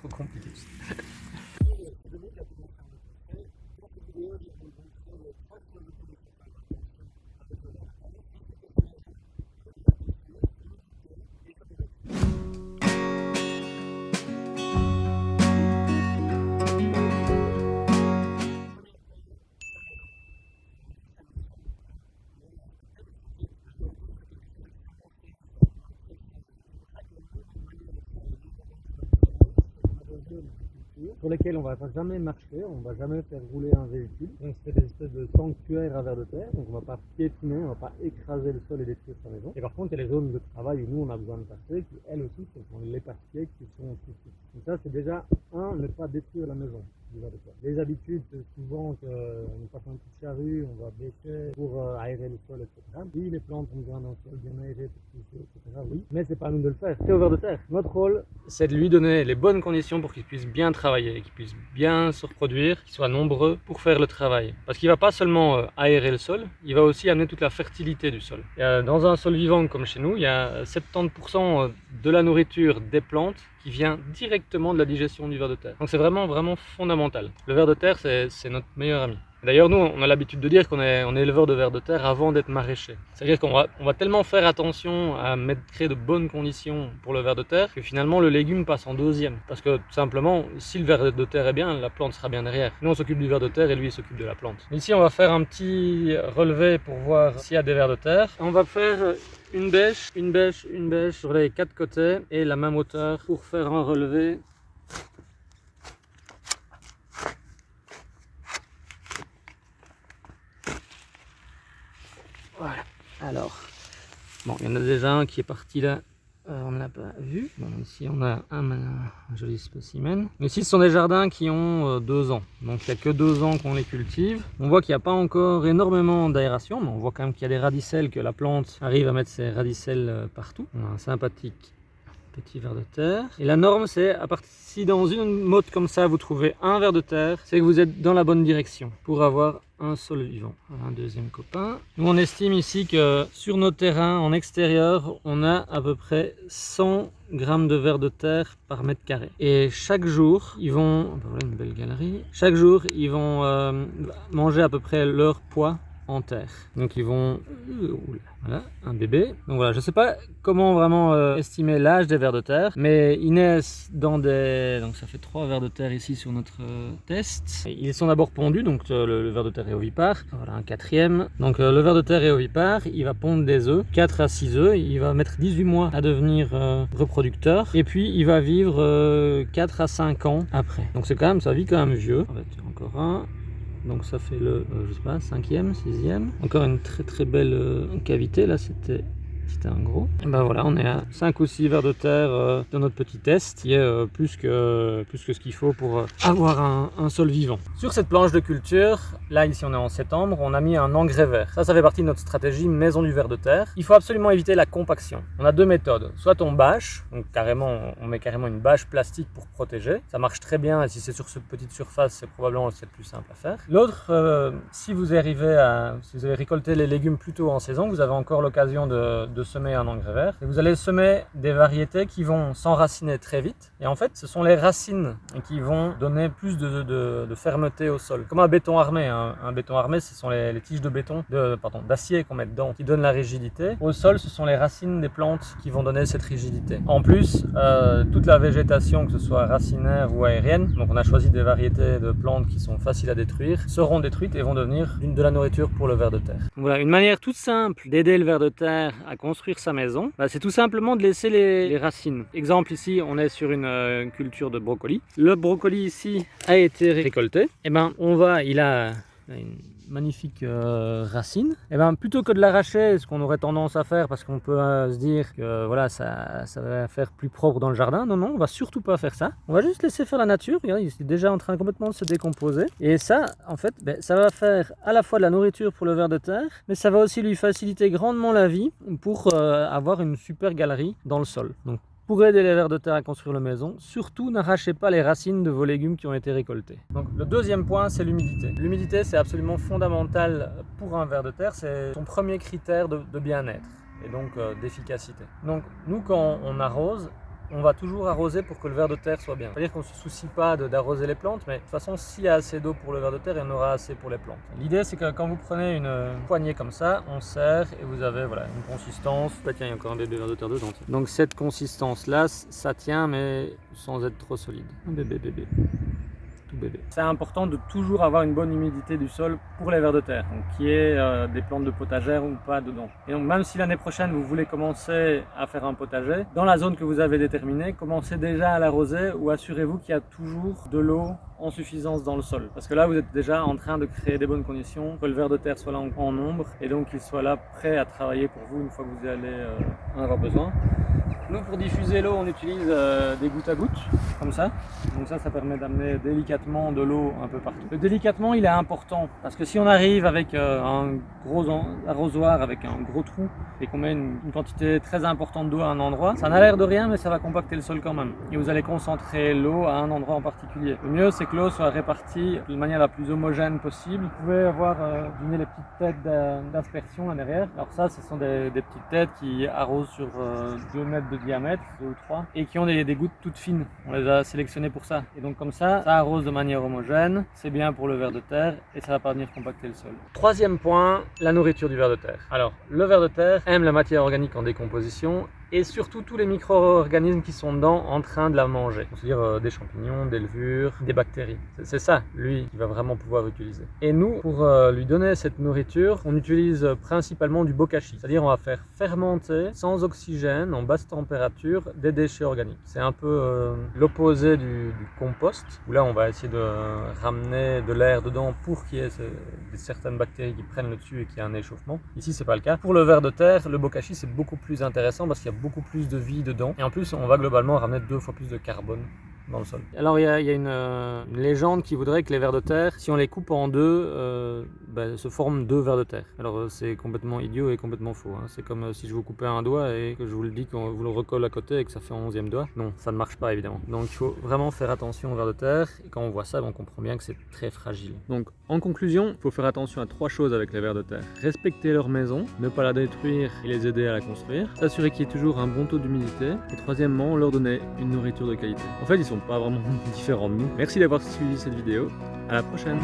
trop compliqué. Sur lesquels on va jamais marcher, on va jamais faire rouler un véhicule. Donc c'est des espèces de sanctuaires à vers de terre, donc on va pas piétiner, on va pas écraser le sol et détruire sa maison. Et par contre, il y a les zones de travail où nous on a besoin de passer, qui elles aussi sont les passe-pieds qui sont ici. Donc ça c'est déjà ne pas détruire la maison. Les habitudes, c'est souvent qu'on passe un petit charrue, on va bêcher pour aérer le sol, etc. Oui, les plantes ont besoin d'un sol bien aéré pour pousser, etc. Oui, mais c'est pas à nous de le faire, c'est au ver de terre. Notre rôle, c'est de lui donner les bonnes conditions pour qu'il puisse bien travailler, qu'il puisse bien se reproduire, qu'il soit nombreux pour faire le travail. Parce qu'il va pas seulement aérer le sol, il va aussi amener toute la fertilité du sol. Dans un sol vivant comme chez nous, il y a 70% de la nourriture des plantes qui vient directement de la digestion du ver de terre. Donc c'est vraiment fondamental. Le ver de terre, c'est notre meilleur ami. D'ailleurs, nous, on a l'habitude de dire qu'on est éleveur de vers de terre avant d'être maraîcher. C'est-à-dire qu'on va tellement faire attention à créer de bonnes conditions pour le ver de terre que finalement le légume passe en deuxième. Parce que tout simplement, si le ver de terre est bien, la plante sera bien derrière. Nous, on s'occupe du ver de terre et lui, il s'occupe de la plante. Ici, on va faire un petit relevé pour voir s'il y a des vers de terre. On va faire une bêche sur les 4 côtés et la même hauteur pour faire un relevé. Voilà. Alors, bon, il y en a déjà un qui est parti là, on ne l'a pas vu. Bon, ici on a un joli spécimen. Mais ici ce sont des jardins qui ont 2 ans, donc il n'y a que 2 ans qu'on les cultive. On voit qu'il n'y a pas encore énormément d'aération, mais on voit quand même qu'il y a des radicelles, que la plante arrive à mettre ses radicelles partout. On a un sympathique petit ver de terre. Et la norme, c'est à partir si dans une motte comme ça vous trouvez un ver de terre, c'est que vous êtes dans la bonne direction pour avoir un sol vivant. Voilà un deuxième copain. Nous on estime ici que sur nos terrains en extérieur, on a à peu près 100 grammes de ver de terre par mètre carré. Et chaque jour, ils vont, voilà une belle galerie, chaque jour ils vont manger à peu près leur poids en terre. Donc ils vont, voilà, un bébé. Donc voilà, je sais pas comment vraiment estimer l'âge des vers de terre, mais ils naissent dans des, donc ça fait 3 vers de terre ici sur notre test. Et ils sont d'abord pondus, donc le ver de terre est ovipare. Voilà un 4e. Donc le ver de terre est ovipare, il va pondre des œufs, 4 à 6 œufs. Il va mettre 18 mois à devenir reproducteur, et puis il va vivre 4 à 5 ans après. Donc c'est quand même, ça vit quand même vieux. On va tirer encore un. Donc ça fait le, je sais pas, 5e, 6e. Encore une très belle cavité, là c'était un gros. Et ben voilà, on est à 5 ou 6 vers de terre dans notre petit test, qui est plus que ce qu'il faut pour avoir un sol vivant. Sur cette planche de culture, là ici on est en septembre, on a mis un engrais vert. Ça fait partie de notre stratégie maison du ver de terre. Il faut absolument éviter la compaction. On a 2 méthodes. Soit on bâche, donc carrément, on met carrément une bâche plastique pour protéger. Ça marche très bien, et si c'est sur cette petite surface, c'est probablement le plus simple à faire. L'autre, si vous avez récolté les légumes plus tôt en saison, vous avez encore l'occasion de semer un engrais vert. Et vous allez semer des variétés qui vont s'enraciner très vite. Et en fait, ce sont les racines qui vont donner plus de fermeté au sol. Comme un béton armé. Hein. Un béton armé, ce sont les tiges de béton, d'acier qu'on met dedans, qui donnent la rigidité. Au sol, ce sont les racines des plantes qui vont donner cette rigidité. En plus, toute la végétation, que ce soit racinaire ou aérienne, donc on a choisi des variétés de plantes qui sont faciles à détruire, seront détruites et vont devenir de la nourriture pour le ver de terre. Donc voilà, une manière toute simple d'aider le ver de terre à construire sa maison, c'est tout simplement de laisser les racines. Exemple ici, on est sur une culture de brocoli. Le brocoli ici a été récolté. Et il a une magnifique racine. Et plutôt que de l'arracher, ce qu'on aurait tendance à faire, parce qu'on peut se dire que voilà, ça va faire plus propre dans le jardin. Non, on va surtout pas faire ça. On va juste laisser faire la nature. Regardez, il est déjà en train complètement de se décomposer. Et ça, en fait, ça va faire à la fois de la nourriture pour le ver de terre, mais ça va aussi lui faciliter grandement la vie pour avoir une super galerie dans le sol. Donc, pour aider les vers de terre à construire la maison, surtout n'arrachez pas les racines de vos légumes qui ont été récoltés. Donc le deuxième point, c'est l'humidité. L'humidité, c'est absolument fondamental pour un ver de terre, c'est son premier critère de bien-être et donc d'efficacité. Donc nous, quand on arrose, on va toujours arroser pour que le ver de terre soit bien. C'est-à-dire qu'on ne se soucie pas d'arroser les plantes, mais de toute façon, s'il y a assez d'eau pour le ver de terre, il y en aura assez pour les plantes. L'idée, c'est que quand vous prenez une poignée comme ça, on serre et vous avez voilà, une consistance. Bah, tiens, il y a encore un bébé ver de terre dedans. Tiens. Donc cette consistance-là, ça tient, mais sans être trop solide. Un bébé. Bébé. C'est important de toujours avoir une bonne humidité du sol pour les vers de terre, donc qu'il y ait des plantes de potagère ou pas dedans. Et donc même si l'année prochaine vous voulez commencer à faire un potager, dans la zone que vous avez déterminée, commencez déjà à l'arroser ou assurez-vous qu'il y a toujours de l'eau en suffisance dans le sol. Parce que là vous êtes déjà en train de créer des bonnes conditions, que le ver de terre soit là en nombre et donc qu'il soit là prêt à travailler pour vous une fois que vous allez en avoir besoin. Nous, pour diffuser l'eau, on utilise des gouttes à gouttes, comme ça. Donc ça permet d'amener délicatement de l'eau un peu partout. Le délicatement, il est important, parce que si on arrive avec un gros arrosoir, avec un gros trou, et qu'on met une quantité très importante d'eau à un endroit, ça n'a l'air de rien, mais ça va compacter le sol quand même. Et vous allez concentrer l'eau à un endroit en particulier. Le mieux, c'est que l'eau soit répartie de manière la plus homogène possible. Vous pouvez avoir les petites têtes d'aspersion là derrière. Alors ça, ce sont des petites têtes qui arrosent sur 2 mètres de diamètre, 2 ou 3, et qui ont des gouttes toutes fines. On les a sélectionnées pour ça. Et donc comme ça arrose de manière homogène, c'est bien pour le ver de terre et ça va pas venir compacter le sol. Troisième point, la nourriture du ver de terre. Alors, le ver de terre aime la matière organique en décomposition et surtout tous les micro-organismes qui sont dedans en train de la manger. C'est-à-dire des champignons, des levures, des bactéries. C'est ça, lui, qu'il va vraiment pouvoir utiliser. Et nous, pour lui donner cette nourriture, on utilise principalement du bokashi. C'est-à-dire on va faire fermenter sans oxygène, en basse température, des déchets organiques. C'est un peu l'opposé du compost, où là on va essayer de ramener de l'air dedans pour qu'il y ait certaines bactéries qui prennent le dessus et qu'il y ait un échauffement. Ici, c'est pas le cas. Pour le ver de terre, le bokashi, c'est beaucoup plus intéressant parce qu'il y a beaucoup plus de vie dedans. Et en plus, on va globalement ramener 2 fois plus de carbone dans le sol. Alors il y a une légende qui voudrait que les vers de terre, si on les coupe en deux, se forment 2 vers de terre. Alors c'est complètement idiot et complètement faux. Hein. C'est comme si je vous coupais un doigt et que je vous le dis qu'on vous le recolle à côté et que ça fait un 11e doigt. Non, ça ne marche pas évidemment. Donc il faut vraiment faire attention aux vers de terre. Et quand on voit ça, on comprend bien que c'est très fragile. Donc en conclusion, il faut faire attention à 3 choses avec les vers de terre. Respecter leur maison, ne pas la détruire et les aider à la construire. S'assurer qu'il y ait toujours un bon taux d'humidité. Et troisièmement, leur donner une nourriture de qualité. En fait, ils sont pas vraiment différents de nous. Merci d'avoir suivi cette vidéo. À la prochaine.